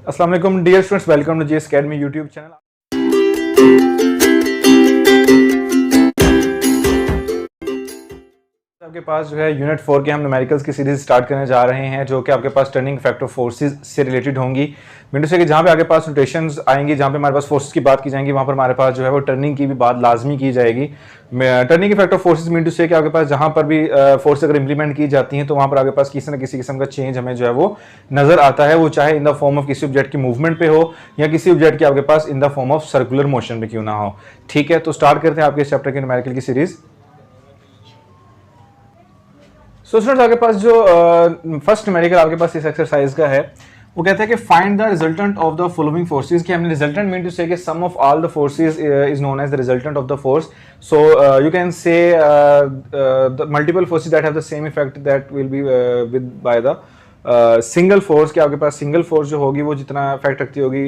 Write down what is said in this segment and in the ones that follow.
अस्सलाम वालेकुम dear students, welcome to GS academy YouTube channel. आपके पास जो है यूनिट 4 के हम न्यूमेरिकल्स की सीरीज स्टार्ट करने जा रहे हैं, जो कि आपके पास टर्निंग इफेक्ट ऑफ फोर्सेस से रिलेटेड होंगी। मीन से कि जहाँ पे आपके पास रोटेशंस आएंगी, जहाँ पे हमारे पास फोर्सेस की बात की जाएंगी, वहाँ पर हमारे पास जो है वो टर्निंग की भी बात लाजमी की जाएगी। Turning effect of forces mean to say कि आपके पास जहाँ पर भी फोर्स अगर इंप्लीमेंट की जाती हैं तो वहाँ पर आपके पास किसी न किसी किस्म का चेंज हमें जो है वो नजर आता है, वो चाहे इन द फॉर्म ऑफ किसी ऑब्जेक्ट की मूवमेंट पे हो या किसी ऑब्जेक्ट की आपके पास in the form of circular motion पे क्यों ना हो। ठीक है, तो स्टार्ट करते हैं आपके इस चैप्टर के न्यूमेरिकल की सीरीज। सो स्टूडेंट्स, आपके पास जो फर्स्ट न्यूमेरिकल आपके पास इस एक्सरसाइज का है, वो कहता है कि find the resultant of the following forces. कि हमने रिजल्टेंट मीन टू से कि sum of all the forces is known as the resultant of the force. So you can say the multiple forces that have the same effect that will be with by the single force. के आपके पास single force जो होगी वो जितना effect रखती होगी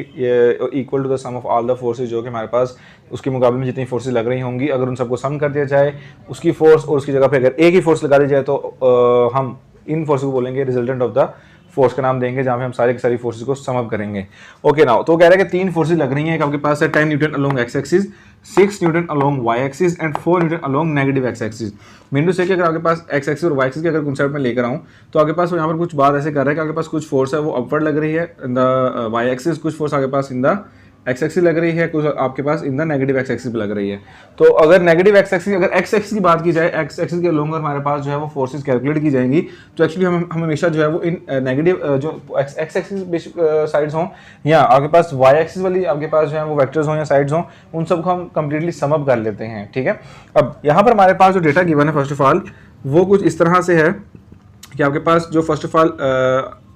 equal to the sum of all the forces, जो कि हमारे पास उसके मुकाबले में जितनी फोर्सेज लग रही होंगी, अगर उन सबको सम कर दिया जाए उसकी फोर्स और उसकी जगह पे अगर एक ही फोर्स लगा दी जाए तो हम इन फोर्स को बोलेंगे रिजल्टेंट ऑफ द फोर्स का नाम देंगे, जहाँ पे हम सारी की सारी फोर्सेज को सम अप करेंगे। ओके नाउ, तो कह रहा है कि 3 फोर्सेज लग रही हैं। एक आपके पास है 10 newton along x axis, 6 newton along y axis and 4 newton along negative x axis. Mean to say कि अगर आपके पास एक्स एक्सिस और वाई एक्सिस के अगर कंसेप्ट में लेकर आऊँ तो आपके पास यहाँ पर कुछ बात ऐसे कर रहा है कि आपके पास कुछ फोर्स है वो अपवर्ड लग रही है इन द वाई एक्सिस, कुछ फोर्स आपके पास इन द एक्स एक्सिस लग रही है, कुछ आपके पास in the negative x axis पे लग रही है। तो अगर नेगेटिव एक्स एक्सिस, अगर एक्स एक्सिस की बात की जाए, एक्स एक्सिस के लोंग हमारे पास जो है वो फोर्सेस कैलकुलेट की जाएंगी, तो एक्चुअली हम हमेशा जो है वो इन नेगेटिव जो एक्स एक्सिस साइड्स हों या आपके पास वाई एक्सिस वाली आपके पास जो है वो वेक्टर्स हों या साइड्स हों, उन सबको हम कंप्लीटली सम अप कर लेते हैं। ठीक है, अब यहाँ पर हमारे पास जो डेटा गिवन है फर्स्ट ऑफ ऑल वो कुछ इस तरह से है कि आपके पास जो first of all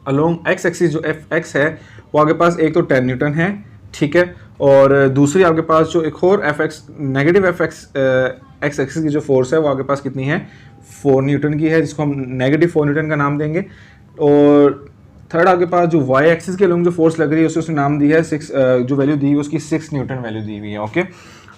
along x axis जो एफ एक्स है वो आपके पास एक तो 10 न्यूटन है, ठीक है, और दूसरी आपके पास जो एक और F x negative F x x axis की जो फोर्स है वो आपके पास कितनी है 4 न्यूटन की है, जिसको हम नेगेटिव 4 न्यूटन का नाम देंगे। और थर्ड आपके पास जो वाई एक्सिस के लोग जो फोर्स लग रही है उसने नाम दी है 6, जो वैल्यू दी है उसकी 6 न्यूटन वैल्यू दी हुई है। ओके,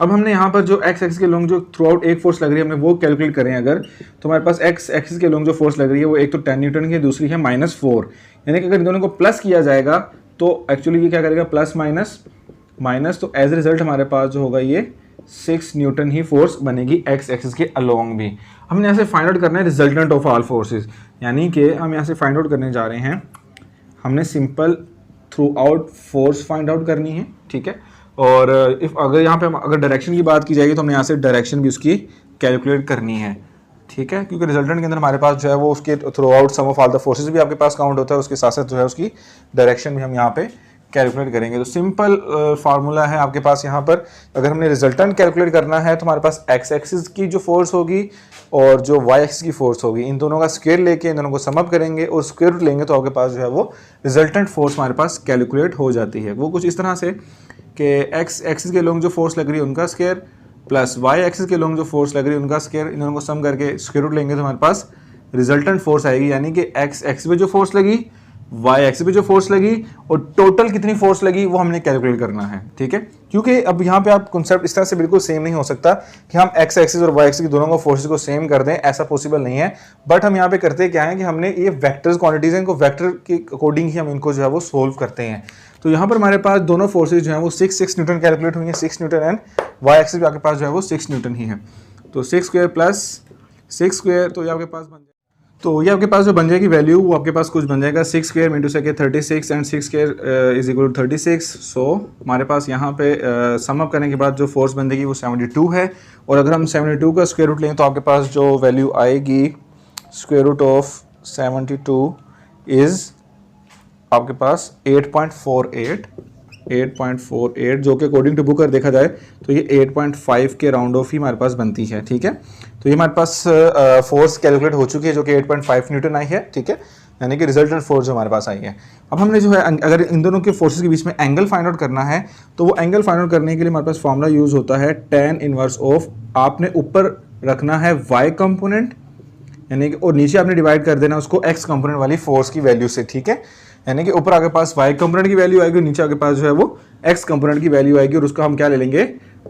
अब हमने यहाँ पर जो एक्स एक्सिस के लोग जो थ्रू आउट एक फोर्स लग रही है हमने वो कैलकुलेट करें अगर, तो हमारे पास एक्स एक्सिस के लोग जो फोर्स लग रही है वो एक तो 10 न्यूटन की है, दूसरी है -4। यानी कि अगर इन दोनों को प्लस किया जाएगा तो एक्चुअली ये क्या करेगा प्लस माइनस, तो एज ए रिजल्ट हमारे पास जो होगा ये 6 न्यूटन ही फोर्स बनेगी एक्स एक्सिस के अलोंग भी। हमने यहाँ से फाइंड आउट करना है रिजल्टेंट ऑफ ऑल फोर्सेस, यानी कि हम यहाँ से फाइंड आउट करने जा रहे हैं, हमने simple through out force find out करनी है। ठीक है, और इफ अगर यहाँ पे अगर डायरेक्शन की बात की जाएगी तो हमने यहाँ से डायरेक्शन भी उसकी कैलकुलेट करनी है। ठीक है, क्योंकि रिजल्टेंट के अंदर हमारे पास जो है वो उसके throughout sum of all the forces भी आपके पास काउंट होता है, उसके साथ साथ जो है उसकी डायरेक्शन भी हम यहाँ पे कैलकुलेट करेंगे। तो सिंपल फार्मूला है आपके पास यहाँ पर, अगर हमने रिजल्टेंट कैलकुलेट करना है तो हमारे पास एक्स एक्सिस की जो फोर्स होगी और जो वाई एक्सिस की फोर्स होगी, इन दोनों का स्क्वायर लेके इन दोनों को सम अप करेंगे और स्क्वायर रूट लेंगे तो आपके पास जो है वो रिजल्टेंट फोर्स हमारे पास कैलकुलेट हो जाती है। वो कुछ इस तरह से कि एक्स एक्सिस के लोग जो फोर्स लग रही है उनका स्क्वायर प्लस वाई एक्सिस के लोग जो फोर्स लग रही है उनका स्क्वायर, इन दोनों को सम करके स्क्वायर रूट लेंगे तो हमारे पास रिजल्टेंट फोर्स आएगी, यानी कि एक्स एक्सिस पे जो फोर्स लगी, वाई एक्सिस पे जो फोर्स लगी और टोटल कितनी फोर्स लगी वो हमने कैलकुलेट करना है। ठीक है, क्योंकि अब यहाँ पे आप कॉन्सेप्ट इस तरह से बिल्कुल सेम नहीं हो सकता कि हम एक्स एक्सिस और वाई एक्सिस की दोनों को फोर्सेस को सेम कर दें, ऐसा पॉसिबल नहीं है। बट हम यहाँ पे करते क्या है कि हमने ये वेक्टर्स क्वांटिटीज हैं, इनको वेक्टर के अकॉर्डिंग ही हम इनको जो है वो सोल्व करते हैं। तो यहाँ पर हमारे पास दोनों फोर्सेज जो है वो 6 न्यूटन कैलकुलेट हुई है, 6 न्यूटन एंड वाई एक्सिस भी आपके पास जो है वो 6 न्यूटन ही है। तो 6 स्क्वायर प्लस 6 स्क्वायर, तो ये आपके पास बन जाएगा, तो ये आपके पास जो बन जाएगी वैल्यू वो आपके पास कुछ बन जाएगा 6 square mean to say 36 and 6 square is equal to 36। So हमारे पास यहाँ पे सम अप करने के बाद जो फोर्स बन जाएगी वो 72 है, और अगर हम 72 का स्क्वायर रूट लें तो आपके पास जो वैल्यू आएगी स्क्वायर रूट ऑफ 72 इज़ आपके पास 8.48, जो कि अकॉर्डिंग टू बुकर देखा जाए तो ये 8.5 के राउंड ऑफ ही हमारे पास बनती है। ठीक है, तो ये हमारे पास फोर्स कैलकुलेट हो चुकी है जो कि 8.5 न्यूटन आई है। ठीक है, यानी कि रिजल्टेंट फोर्स जो हमारे पास आई है। अब हमने जो है अगर इन दोनों के फोर्सेस के बीच में एंगल फाइंड आउट करना है तो वो एंगल फाइंड आउट करने के लिए हमारे पास फॉर्मूला यूज होता है tan इनवर्स ऑफ, आपने ऊपर रखना है y कंपोनेंट यानी कि, और नीचे आपने डिवाइड कर देना उसको x कंपोनेंट वाली फोर्स की वैल्यू से। ठीक है, यानी कि ऊपर आपके पास y कंपोनेंट की वैल्यू आएगी, नीचे आपके पास जो है वो x कंपोनेंट की वैल्यू आएगी, और उसका हम क्या ले लेंगे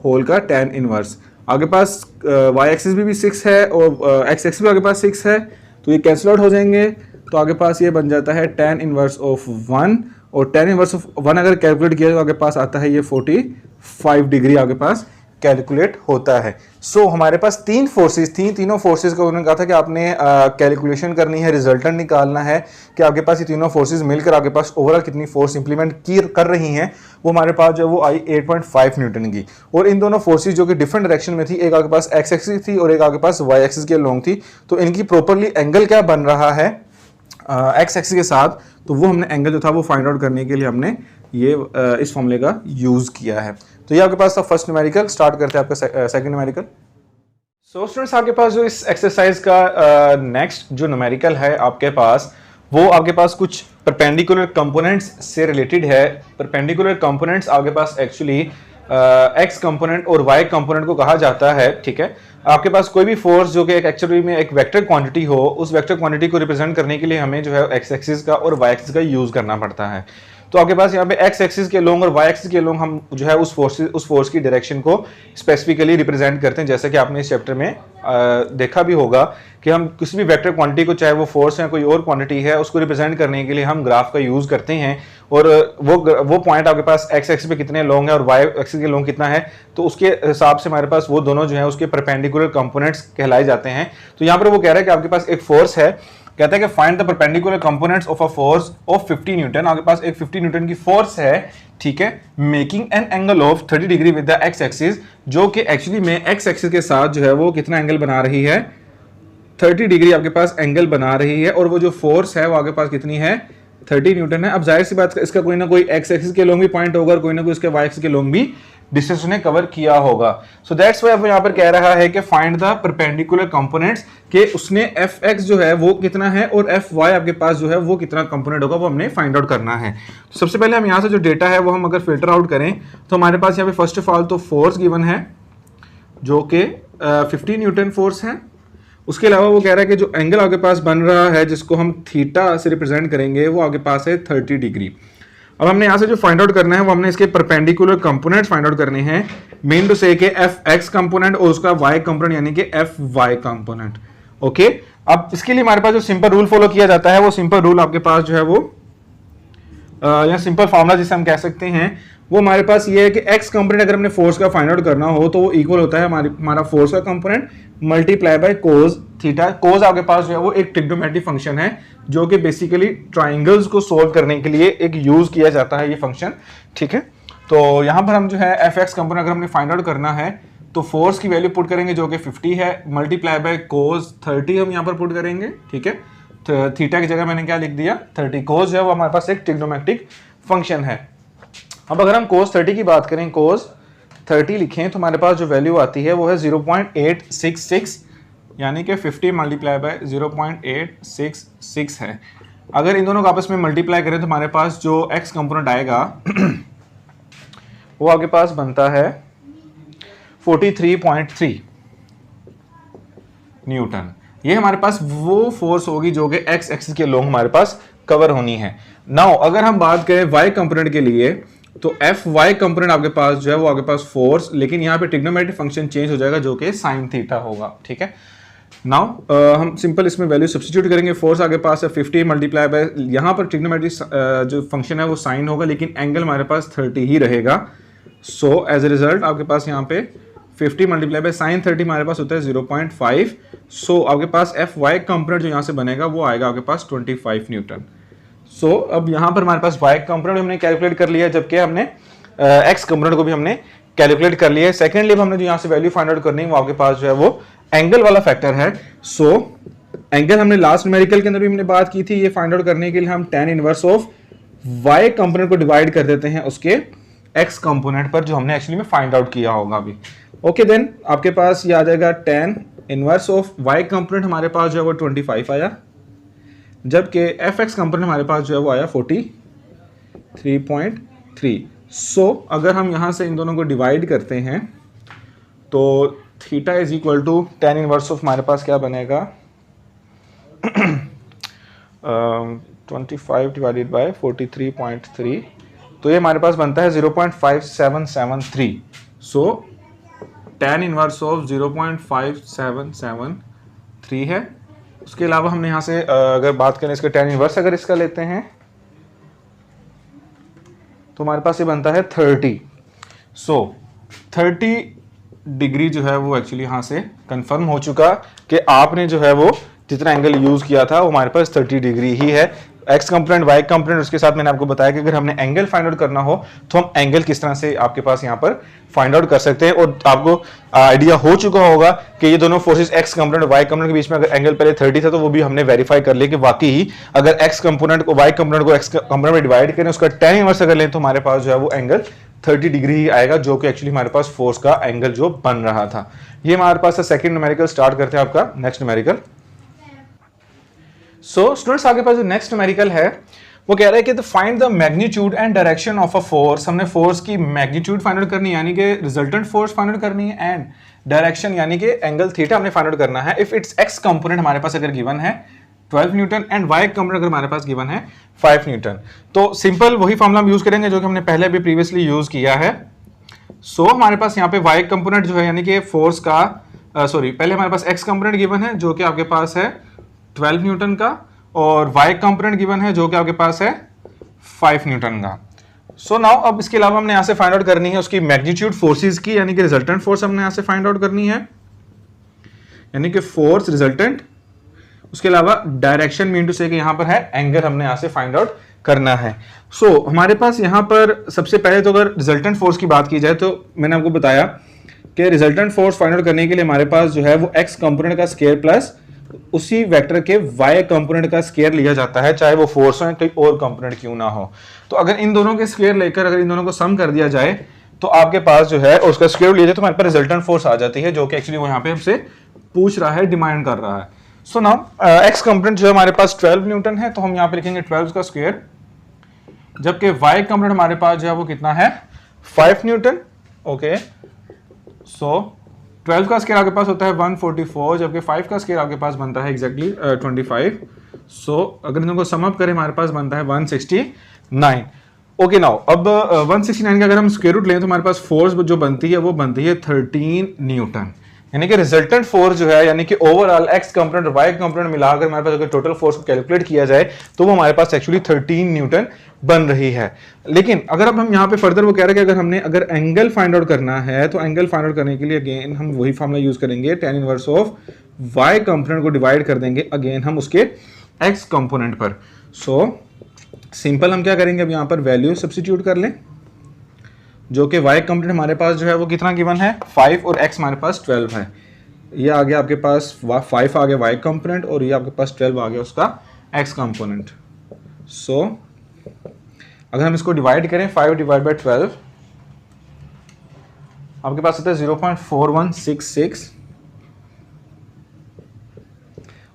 होल का tan इनवर्स। आपके पास y एक्सिस भी 6 है और x एक्सिस भी आपके पास 6 है, तो ये कैंसिल आउट हो जाएंगे, तो आपके पास ये बन जाता है tan इनवर्स ऑफ 1 और टेन इनवर्स ऑफ 1 अगर कैलकुलेट किया तो आपके पास आता है ये 45 डिग्री आपके पास कैलकुलेट होता है। सो हमारे पास तीन फोर्सेस थी, तीनों फोर्सेस को उन्होंने कहा था कि आपने कैलकुलेशन करनी है, रिजल्टेंट निकालना है कि आपके पास ये तीनों फोर्सेस मिलकर आपके पास ओवरऑल कितनी फोर्स इंप्लीमेंट कर रही हैं। वो हमारे पास जो वो आई 8.5 न्यूटन की। और इन दोनों फोर्सेस जो कि डिफरेंट डायरेक्शन में थी, एक आपके पास एक्स एक्सिस थी और एक आपके पास वाई एक्सिस के लॉन्ग थी, तो इनकी प्रॉपरली एंगल क्या बन रहा है एक्स एक्सिस के साथ, तो वो हमने एंगल जो था वो फाइंड आउट करने के लिए हमने ये इस फॉर्मूले का यूज किया है। तो ये आपके पास था फर्स्ट न्यूमेरिकल। स्टार्ट करते हैं आपका सेकंड न्यूमेरिकल। सो स्टूडेंट्स आपके पास जो इस एक्सरसाइज का नेक्स्ट जो न्यूमेरिकल है आपके पास, वो आपके पास कुछ परपेंडिकुलर कंपोनेंट्स से रिलेटेड है। परपेंडिकुलर कंपोनेंट्स आपके पास एक्चुअली एक्स कंपोनेंट और वाई कंपोनेंट को कहा जाता है। ठीक है, आपके पास कोई भी फोर्स जो कि एक्चुअली में एक वेक्टर क्वांटिटी हो, उस वेक्टर क्वांटिटी को रिप्रेजेंट करने के लिए हमें जो है एक्स एक्सिस का और वाई एक्सिस का यूज करना पड़ता है। तो आपके पास यहाँ पे एक्स एक्सिस के लोंग और वाई एक्सिस के लोंग हम जो है उस फोर्स की डायरेक्शन को स्पेसिफिकली रिप्रेजेंट करते हैं। जैसे कि आपने इस चैप्टर में देखा भी होगा कि हम किसी भी वेक्टर क्वांटिटी को, चाहे वो फोर्स है कोई और क्वांटिटी है, उसको रिप्रेजेंट करने के लिए हम ग्राफ का यूज करते हैं। और वो पॉइंट आपके पास एक्स एक्सिस पे कितने लोंग है और वाई एक्सिस के लोंग कितना है, तो उसके हिसाब से हमारे पास वो दोनों जो है उसके परपेंडिकुलर कंपोनेंट्स कहलाए जाते हैं। तो यहाँ पर वो कह रहा है कि आपके पास एक फोर्स है, कहता है कि find the perpendicular components of a force of 50 Newton. आपके पास एक 50 न्यूटन की फोर्स है, ठीक है, making an angle of 30 degree with the X axis, जो कि एक्चुअली में एक्स एक्सिस के साथ जो है वो कितना एंगल बना रही है, 30 डिग्री आपके पास एंगल बना रही है। और वो जो फोर्स है वो आपके पास कितनी है, 30 न्यूटन है। अब जाहिर सी बात, इसका कोई ना कोई एक्स एक्सिस के लोंग भी पॉइंट होगा और कोई ना कोई इसके वाई एक्सिस के लोंग भी डिस्टेंस ने कवर किया होगा। सो दैट्स व्हाई अब यहाँ पर कह रहा है कि फाइंड द परपेंडिकुलर कंपोनेंट्स, के उसने एफ एक्स जो है वो कितना है और एफ वाई आपके पास जो है वो कितना कंपोनेंट होगा, वो हमने फाइंड आउट करना है। तो सबसे पहले हम यहाँ से जो डेटा है वो हम अगर फिल्टर आउट करें तो हमारे पास यहाँ पे फर्स्ट ऑफ ऑल तो फोर्स गिवन है जो कि 50 न्यूटन फोर्स है। उसके अलावा वो कह रहा है कि जो एंगल आपके पास बन रहा है जिसको हम थीटा से रिप्रेजेंट करेंगे वो आपके पास है 30 डिग्री। अब हमने यहाँ से जो फाइंड आउट करना है वो हमने इसके परपेंडिकुलर कंपोनेंट्स फाइंड आउट करने हैं। मेन टू से के एफ एक्स कंपोनेंट और उसका वाई कंपोनेंट यानी कि एफ वाई कंपोनेंट। ओके, अब इसके लिए हमारे पास जो सिंपल रूल फॉलो किया जाता है वो सिंपल रूल आपके पास जो है वो या सिंपल फॉर्मूला जिसे हम कह सकते हैं वो हमारे पास ये है कि एक्स कंपोनेंट अगर हमने फोर्स का फाइंड आउट करना हो तो वो इक्वल होता है हमारा फोर्स का component multiply by cos theta. Cos आपके पास जो है वो एक ट्रिग्नोमेट्रिक फंक्शन है जो कि बेसिकली ट्राइंगल्स को सोल्व करने के लिए एक यूज किया जाता है ये फंक्शन। ठीक है, तो यहाँ पर हम जो है एफ एक्स कंपोनेंट अगर हमने फाइंड आउट करना है तो फोर्स की वैल्यू पुट करेंगे जो कि 50 है, मल्टीप्लाई बाय कोस 30 हम यहाँ पर पुट करेंगे। ठीक है, तो थीटा की जगह मैंने क्या लिख दिया 30। कोस जो है वो हमारे पास एक ट्रिग्नोमेट्रिक फंक्शन है। अब अगर हम कोस 30 की बात करें, कोस 30 लिखें तो हमारे पास जो वैल्यू आती है वो है 0.866, यानी कि 50 मल्टीप्लाई बाय 0.866 है। अगर इन दोनों को आपस में मल्टीप्लाई करें तो हमारे पास जो एक्स कंपोनेंट आएगा वो आपके पास बनता है 43.3 न्यूटन। ये हमारे पास वो फोर्स होगी जो कि एक्स एक्सिस के लोंग हमारे पास कवर होनी है। नाउ अगर हम बात करें वाई कंपोनेंट के लिए तो एफ वाई कंपोनेंट आपके पास जो है वो आपके पास फोर्स, लेकिन यहाँ पे ट्रिग्नोमेट्रिक फंक्शन चेंज हो जाएगा जो कि साइन थीटा होगा। ठीक है, नाउ हम सिंपल इसमें वैल्यू सब्स्टिट्यूट करेंगे। फोर्स आपके पास है 50 मल्टीप्लाई बाय, यहाँ पर ट्रिग्नोमेट्रिक जो फंक्शन है वो साइन होगा लेकिन एंगल हमारे पास 30 ही रहेगा। सो एज ए रिजल्ट आपके पास यहाँ पे 50 मल्टीप्लाई बाय साइन 30 हमारे पास होता है 0.5। सो आपके पास एफ वाई कंपोनेंट जो यहाँ से बनेगा वो आएगा आपके पास 25 न्यूटन। सो अब यहाँ पर हमारे पास वाई कंपोनेंट हमने कैलकुलेट कर लिया, जबकि हमने एक्स कंपोनेंट को भी हमने कैलकुलेट कर लिया है। सेकेंडली हमने जो यहाँ से वैल्यू फाइंड आउट करनी है वो आपके पास जो है वो एंगल वाला फैक्टर है। सो एंगल हमने लास्ट न्यूमेरिकल के अंदर भी हमने बात की थी, ये फाइंड आउट करने के लिए हम tan inverse of y component को डिवाइड कर देते हैं उसके एक्स कंपोनेंट पर जो हमने एक्चुअली में फाइंड आउट किया होगा अभी। ओके, देन आपके पास ये आ जाएगा tan inverse of y component हमारे पास जो है वो 25 आया, जबकि एफ एक्स कंपोनेंट हमारे पास जो है वो आया 43.3। सो अगर हम यहाँ से इन दोनों को डिवाइड करते हैं तो theta is equal to tan inverse of हमारे पास क्या बनेगा 25 डिवाइडेड बाय 43.3, तो ये हमारे पास बनता है 0.5773। सो tan इनवर्स ऑफ 0.5773 है। उसके अलावा हमने यहाँ से अगर बात करें इसके tan इनवर्स अगर इसका लेते हैं तो हमारे पास ये बनता है 30। सो 30 डिग्री जो है वो एक्चुअली यहाँ से कंफर्म हो चुका कि आपने जो है वो जितना एंगल यूज किया था वो हमारे पास 30 डिग्री ही है। एक्स कंपोनेंट, वाई कंपोनेंट, उसके साथ मैंने आपको बताया कि अगर हमने एंगल फाइंड आउट करना हो तो हम एंगल किस तरह से आपके पास यहाँ पर फाइंड आउट कर सकते हैं। और आपको आइडिया हो चुका होगा कि ये दोनों forces x component y component के बीच में अगर एंगल पहले 30 था तो वो भी हमने वेरीफाई कर लिया कि वाकई ही अगर एक्स कंपोनेंट को वाई कंपोनेंट को एक्स कंपोनेंट में डिवाइड करें, उसका tan इनवर्स अगर लें तो हमारे पास जो है वो एंगल 30 डिग्री ही आएगा, जो कि एक्चुअली हमारे पास फोर्स का एंगल जो बन रहा था। ये हमारे पास सेकंड न्यूमेरिकल। स्टार्ट करते हैं आपका नेक्स्ट न्यूमेरिकल। सो स्टूडेंट्स आगे पास जो नेक्स्ट न्यूमेरिकल है वो कह रहा है कि find the magnitude and direction of a force. हमने फोर्स की मैग्नीट्यूड फाइंड आउट करनी है यानी कि रिजल्टेंट फोर्स फाइंड आउट करनी है, एंड डायरेक्शन यानी कि एंगल थीटा हमने फाइंड आउट करना है। इफ इट्स एक्स कंपोनेंट हमारे पास अगर गिवन है 12 न्यूटन एंड वाई कंपोनेंट अगर हमारे पास गिवन है 5 न्यूटन, तो सिंपल वही फॉर्मूला हम यूज करेंगे जो कि हमने पहले भी प्रीवियसली यूज किया है। सो हमारे पास यहाँ पे वाई कंपोनेंट जो है यानी कि फोर्स का पहले हमारे पास एक्स कंपोनेंट गिवन है जो कि आपके पास है 12 न्यूटन का, और वाई कंपोनेंट गिवन है जो कि आपके पास है 5 न्यूटन का। सो नाउ अब इसके अलावा हमने यहाँ से फाइंड आउट करनी है उसकी मैग्नीट्यूड फोर्सेस की, यानी कि रिजल्टेंट फोर्स हमने यहाँ से फाइंड आउट करनी है, यानी कि फोर्स रिजल्टेंट। उसके अलावा डायरेक्शन मीन टू से कि यहाँ पर है एंगल हमने यहाँ से फाइंड आउट करना है। सो हमारे पास यहाँ पर सबसे पहले तो अगर रिजल्टेंट फोर्स की बात की जाए तो मैंने आपको बताया कि रिजल्टेंट फोर्स फाइंड आउट करने के लिए हमारे पास जो है वो एक्स कंपोनेंट का स्क्वायर प्लस उसी वेक्टर के वाई कंपोनेंट का स्क्वायर लिया जाता है, चाहे वो फोर्स हो या कोई और कंपोनेंट क्यों ना हो। तो अगर इन दोनों के स्क्वायर लेकर अगर इन दोनों को सम कर दिया जाए तो आपके पास जो है उसका स्क्वायर लिया जाए तो हमारे पास रिजल्टेंट फोर्स आ जाती है, जो कि एक्चुअली वो यहाँ पे हमसे पूछ रहा है, डिमांड कर रहा है। सो नाउ एक्स कंपोनेंट जो है हमारे पास 12 न्यूटन है, तो हम यहाँ पे लिखेंगे 12 का स्क्वायर, जबकि वाई कंपोनेंट हमारे पास जो है वो कितना है 5 न्यूटन। ओके, सो 12 का स्क्वायर आपके पास होता है 144, जबकि 5 का स्क्वायर आपके पास बनता है एग्जैक्टली 25। सो अगर इनको सम अप करें हमारे पास बनता है 169। ओके नाउ अब 169 का अगर हम स्क्वायर रूट लें तो हमारे पास फोर्स जो बनती है वो बनती है 13 न्यूटन, यानी कि रिजल्टेंट फोर्स जो है यानी कि ओवरऑल एक्स कंपोनेंट और वाई कंपोनेंट मिलाकर हमारे पास अगर टोटल फोर्स को कैलकुलेट किया जाए तो वो हमारे पास एक्चुअली 13 न्यूटन बन रही है। लेकिन अगर अब हम यहाँ पे फर्दर वो कह रहे हैं कि अगर एंगल फाइंड आउट करना है तो एंगल फाइंड आउट करने के लिए अगेन हम वही फॉर्मूला यूज करेंगे, tan inverse of y component को डिवाइड कर देंगे अगेन हम उसके एक्स कंपोनेंट पर। सो सिंपल हम क्या करेंगे, अब यहाँ पर वैल्यू सब्स्टिट्यूट कर लें, जो कि y कंपोनेंट हमारे पास जो है वो कितना गिवन है 5 और x हमारे पास 12 है। ये आ गया आपके पास 5 आ गया y कंपोनेंट और ये आपके पास 12 आ गया उसका x कंपोनेंट। सो अगर हम इसको डिवाइड करें 5 डिवाइड बाई 12 आपके पास आता है 0.4166,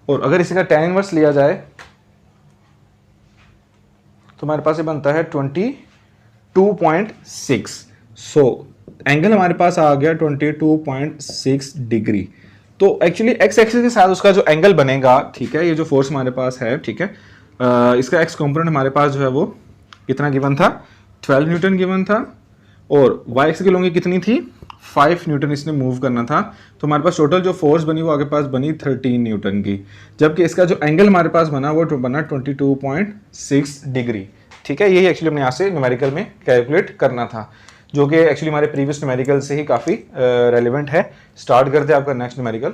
और अगर इसी का tan इनवर्स लिया जाए तो हमारे पास ये बनता है 22.6। सो एंगल हमारे पास आ गया 22.6 डिग्री। तो एक्चुअली एक्स एक्सिस के साथ उसका जो एंगल बनेगा, ठीक है, ये जो फोर्स हमारे पास है, ठीक है, इसका एक्स कंपोनेंट हमारे पास जो है वो कितना गिवन था 12 न्यूटन गिवन था, और वाई एक्सिस की लंबाई कितनी थी 5 न्यूटन इसने मूव करना था, तो हमारे पास टोटल जो फोर्स बनी वो आगे पास बनी 13 न्यूटन की, जबकि इसका जो एंगल हमारे पास बना वो बना 22.6 डिग्री। ठीक है, यही एक्चुअली हमने यहाँ से न्यूमेरिकल में कैलकुलेट करना था, जो कि एक्चुअली हमारे प्रीवियस न्यूमेरिकल से ही काफ़ी रेलिवेंट है। स्टार्ट करते हैं आपका नेक्स्ट न्यूमेरिकल।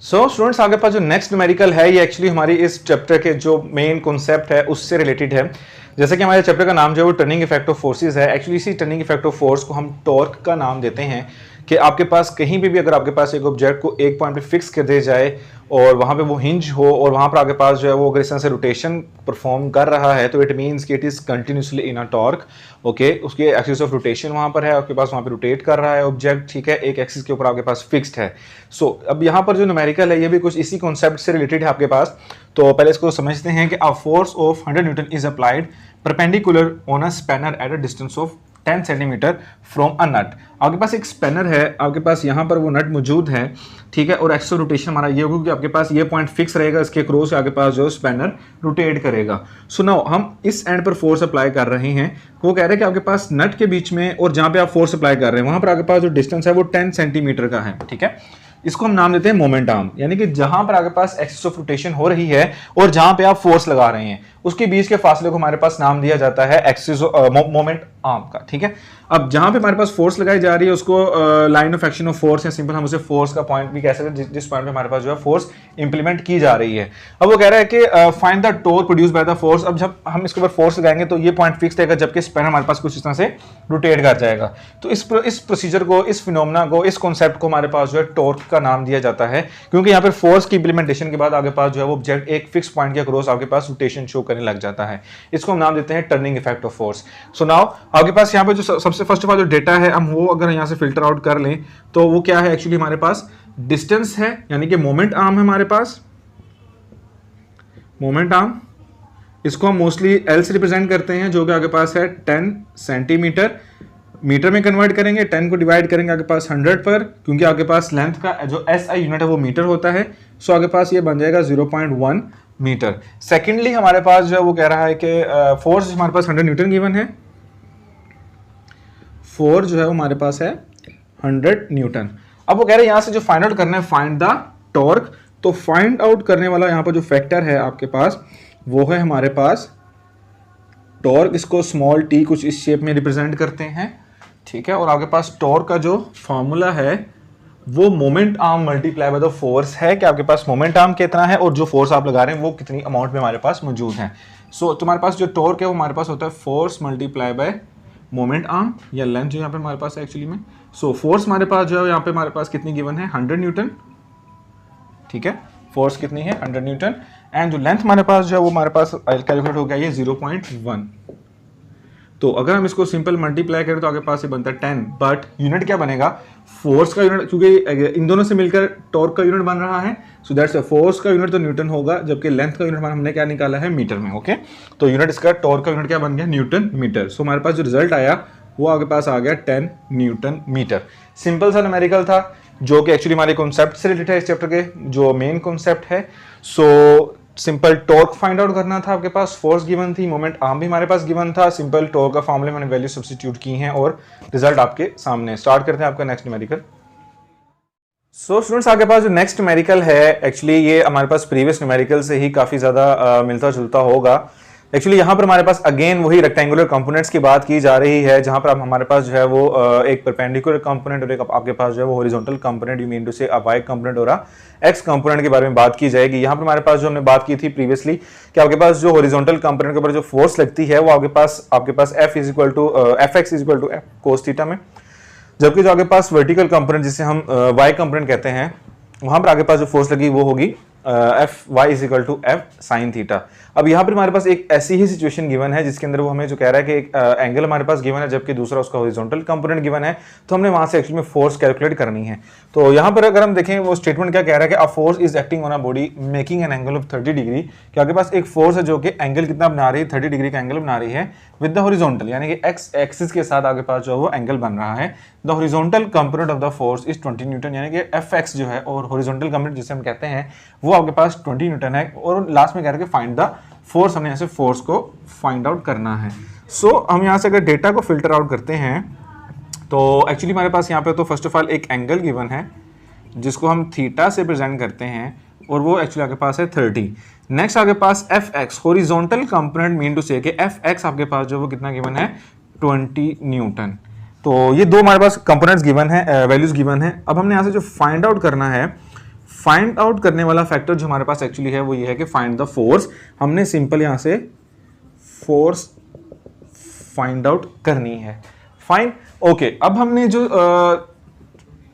सो स्टूडेंट्स आगे पास जो नेक्स्ट न्यूमेरिकल है ये एक्चुअली हमारी इस चैप्टर के जो मेन कॉन्सेप्ट है उससे रिलेटेड है। जैसे कि हमारे चैप्टर का नाम जो है वो टर्निंग इफेक्ट ऑफ फोर्सेस है। एक्चुअली इसी टर्निंग इफेक्ट ऑफ फोर्स को हम टॉर्क का नाम देते हैं कि आपके पास कहीं भी अगर आपके पास एक ऑब्जेक्ट को एक पॉइंट पे फिक्स कर दिया जाए और वहाँ पे वो हिंज हो और वहाँ पर आपके पास जो है वो अगर इस तरह से रोटेशन परफॉर्म कर रहा है तो इट मीन्स कि it is continuously in a torque. Okay, उसके एक्सिस ऑफ रोटेशन वहाँ पर है, आपके पास वहाँ पे रोटेट कर रहा है ऑब्जेक्ट, ठीक है, एक एक्सिस के ऊपर आपके पास फिक्स्ड है। सो अब यहाँ पर जो न्यूमेरिकल है ये भी कुछ इसी कॉन्सेप्ट से रिलेटेड है आपके पास। तो पहले इसको समझते हैं कि a force of 100 newton is applied perpendicular on a spanner at a distance of 10 centimetre from a nut. आपके पास एक स्पैनर है, आपके पास यहाँ पर वो नट मौजूद है, ठीक है, और एक्सिस रोटेशन हमारा ये होगा कि आपके पास ये पॉइंट फिक्स रहेगा, इसके क्रॉस आपके पास जो स्पैनर रोटेट करेगा। सो नाउ हम इस एंड पर फोर्स अप्लाई कर रहे हैं, वो कह रहे हैं कि आपके पास नट के बीच में और जहाँ पे आप फोर्स अप्लाई कर रहे हैं वहाँ पर आपके पास जो डिस्टेंस है वो 10 सेंटीमीटर का है, ठीक है। इसको हम नाम देते हैं मोमेंट आर्म, यानी कि जहां पर आपके पास एक्सिस ऑफ रोटेशन हो रही है और जहां पे आप फोर्स लगा रहे हैं उसके बीच के फासले को हमारे पास नाम दिया जाता है एक्सिस मोमेंट आर्म का, ठीक है। अब जहां पे हमारे पास फोर्स लगाई जा रही है उसको line of action of force, या सिंपल हम उसे फोर्स का पॉइंट भी कह सकते हैं, जिस पॉइंट पे हमारे पास जो है फोर्स इंप्लीमेंट की जा रही है। अब वो कह रहा है कि find the torque produce by the force. अब जब हम इसके ऊपर फोर्स लगाएंगे तो ये पॉइंट फिक्स रहेगा, जबकि स्पैनर हमारे पास कुछ इस तरह से रोटेट कर जाएगा। तो इस प्रोसीजर को, इस फिनोमेना को, इस कॉन्सेप्ट को हमारे पास जो है टॉर्क का नाम दिया जाता है, क्योंकि यहाँ पर फोर्स की इंप्लीमेंटेशन के बाद आपके पास जो है वो ऑब्जेक्ट एक फिक्स पॉइंट के अक्रॉस आपके पास रोटेशन शो करने लग जाता है। इसको हम नाम देते हैं turning effect of force. So now आपके पास यहाँ पे जो सबसे फर्स्ट ऑफ ऑल जो डेटा है हम वो अगर यहाँ से फिल्टर आउट कर लें तो वो क्या है, एक्चुअली हमारे पास डिस्टेंस है, यानी कि मोमेंट आर्म है हमारे पास, मोमेंट आर्म। इसको हम मोस्टली एल से रिप्रेजेंट करते हैं, जो कि आपके पास है 10 सेंटीमीटर। मीटर में कन्वर्ट करेंगे, 10 को डिवाइड करेंगे आपके पास 100 पर, क्योंकि आपके पास लेंथ का जो SI यूनिट है वो मीटर होता है। सो आपके पास ये बन जाएगा 0.1 मीटर। सेकेंडली हमारे पास जो है वो कह रहा है कि फोर्स हमारे पास 100 न्यूटन गिवन है, फोर्स जो है वो हमारे पास है 100 न्यूटन। अब वो कह रहे हैं यहां से जो फाइंड आउट करना है फाइंड द टॉर्क, तो फाइंड आउट करने वाला यहां पर जो फैक्टर है आपके पास वो है हमारे पास टॉर्क। इसको स्मॉल t कुछ इस शेप में रिप्रेजेंट करते हैं, ठीक है। और आपके पास टॉर्क का जो फॉर्मूला है वो moment arm multiply by the force है, कि आपके पास मोमेंट आर्म कितना है और जो फोर्स आप लगा रहे हैं वो कितनी अमाउंट में हमारे पास मौजूद है। सो तुम्हारे पास जो टॉर्क है वो हमारे पास होता है force multiply by moment arm, या लेंथ जो यहाँ पे हमारे पास है एक्चुअली में। सो फोर्स हमारे पास जो है यहाँ पे हमारे पास कितनी गिवन है, 100 न्यूटन, ठीक है। फोर्स कितनी है, 100 न्यूटन। एंड जो लेंथ हमारे पास जो है वो हमारे पास कैलकुलेट हो गया ये 0.1। तो अगर हम इसको सिंपल मल्टीप्लाई करें तो आगे पास ये बनता है 10, बट यूनिट क्या बनेगा, फोर्स का यूनिट, क्योंकि इन दोनों से मिलकर टॉर्क का यूनिट बन रहा है। सो दैट्स फोर्स का यूनिट तो न्यूटन होगा, जबकि लेंथ का यूनिट हमने क्या निकाला है, मीटर में, ओके। तो यूनिट इसका टॉर्क का यूनिट क्या बन गया, न्यूटन मीटर। सो हमारे पास जो रिजल्ट आया वो आपके पास आ गया 10 न्यूटन मीटर। सिंपल सा न्यूमेरिकल था जो कि एक्चुअली हमारे कॉन्सेप्ट से रिलेटेड है, इस चैप्टर के जो मेन कॉन्सेप्ट है। So simple torque find out करना था, आपके पास फोर्स गिवन थी, मोमेंट आर्म भी हमारे पास गिवन था। सिंपल टॉर्क का फॉर्मूले मैंने वैल्यू सब्स्टिट्यूट की हैं और रिजल्ट आपके सामने। स्टार्ट करते हैं आपका नेक्स्ट न्यूमेरिकल। सो स्टूडेंट्स आपके पास जो नेक्स्ट न्यूमेरिकल है एक्चुअली ये हमारे पास प्रीवियस न्यूमेरिकल से ही काफी ज्यादा मिलता जुलता होगा। एक्चुअली यहाँ पर हमारे पास अगेन वही रेक्टेंगुलर कंपोनेंट्स की बात की जा रही है, जहाँ पर अब हमारे पास जो है वो एक परपेंडिकुलर कंपोनेंट और एक आपके पास जो है वो horizontal component, you mean to say y component और एक्स कंपोनेंट के बारे में बात की जाएगी। यहाँ पर हमारे पास जो हमने बात की थी प्रीवियसली कि आपके पास जो हॉरिजॉन्टल कंपोनेंट के ऊपर जो फोर्स लगती है वो आपके पास F is equal to Fx is equal to F cos theta में, जबकि जो आपके पास वर्टिकल कंपोनेंट जिसे हम वाई कंपोनेंट कहते हैं वहां पर आपके पास जो फोर्स लगी वो होगी Fy is equal to F sine theta. अब यहाँ पर हमारे पास एक ऐसी ही सिचुएशन गिवन है जिसके अंदर वो हमें जो कह रहा है कि एक एंगल हमारे पास गिवन है जबकि दूसरा उसका हॉरिजॉन्टल कंपोनेंट गिवन है, तो हमने वहां से एक्चुअली में फोर्स कैलकुलेट करनी है। तो यहाँ पर अगर हम देखें वो स्टेटमेंट क्या कह रहा है कि a force is acting on a body making an angle of 30 degree, कि आपके पास एक फोर्स है जो कि एंगल कितना बना रही है, 30 डिग्री का एंगल बना रही है विद द हॉरिजॉन्टल, यानी कि एक्स एक्सिस के साथ आपके पास जो वो एंगल बन रहा है। The horizontal component of the force is 20 Newton, यानी कि Fx जो है और हॉरिजॉन्टल कंपोनेंट जिसे हम कहते हैं वो आपके पास 20 न्यूटन है। और लास्ट में कह रहा है कि फाइंड द फोर्स, हमने यहाँ से फोर्स को फाइंड आउट करना है। सो हम यहाँ से अगर डेटा को फिल्टर आउट करते हैं तो एक्चुअली हमारे पास यहाँ पे तो फर्स्ट ऑफ ऑल एक एंगल गिवन है जिसको हम थीटा से प्रेजेंट करते हैं और वो एक्चुअली आपके पास है 30। नेक्स्ट आपके पास Fx horizontal component mean to say कि Fx आपके पास जो वो कितना गिवन है 20 न्यूटन। तो ये दो हमारे पास कंपोनेंट्स गिवन है, वैल्यूज गिवन है। अब हमने यहाँ से जो फाइंड आउट करना है, फाइंड आउट करने वाला फैक्टर जो हमारे पास एक्चुअली है वो ये है कि फाइंड द फोर्स। हमने सिंपल यहाँ से फोर्स फाइंड आउट करनी है। Fine, okay. अब हमने जो